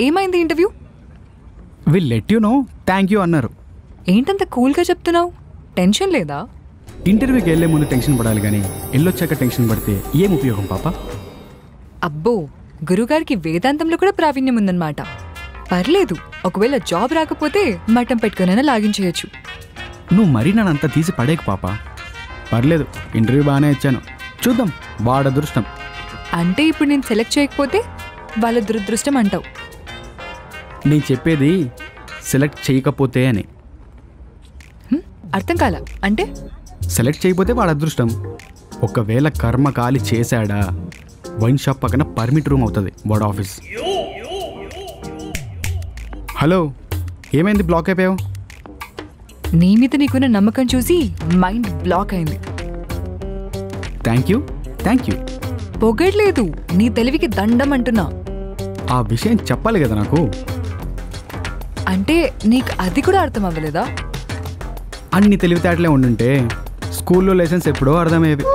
ఏమైంది interview? Will let you know, thank you అన్నారు. ఏంటంత కూల్గా చెప్తున్నావు? టెన్షన్ లేదా? ఇంటర్వ్యూకి వెళ్ళే ముందు టెన్షన్ పడాలి కానీ వెళ్ళొచ్చాక టెన్షన్ పడితే ఏం ఉపయోగం పాప? అబ్బో, గురుగారికి వేదాంతంలో కూడా ప్రావీణ్యం ఉందన్నమాట. పర్లేదు, ఒకవేళ జాబ్ రాకపోతే మఠం పెట్టుకునైనా లాగించేయచ్చు. నువ్వు మరీ నన్నంతా తీసి పడేకు పాప. పర్లేదు, ఇంటర్వ్యూ బాగానే ఇచ్చాను, చూద్దాం వాడ అదృష్టం. అంటే ఇప్పుడు నేను సెలెక్ట్ చేయకపోతే వాళ్ళ దురదృష్టం అంటావు? నేను చెప్పేది సెలెక్ట్ చేయకపోతే అని. అర్థం కాల. అంటే సెలెక్ట్ చేయకపోతే వాడు అదృష్టం. ఒకవేళ కర్మ కాలి చేశాడా, వైన్ షాప్ పక్కన పర్మిట్ రూమ్ అవుతుంది వాడు ఆఫీస్. హలో, ఏమైంది బ్లాక్ అయిపోయావు? నీ మీద నీకున్న నమ్మకం చూసి మైండ్ బ్లాక్ అయింది. Thank you thank you. పొగడ్లేదు, నీ తెలివికి దండం అంటున్నా. ఆ విషయం చెప్పాలి కదా నాకు. అంటే నీకు అది కూడా అర్థం అవ్వలేదా? అన్ని తెలివితేటలే ఉండుంటే స్కూల్లో లెసన్స్ ఎప్పుడో అర్థమయ్యేవి.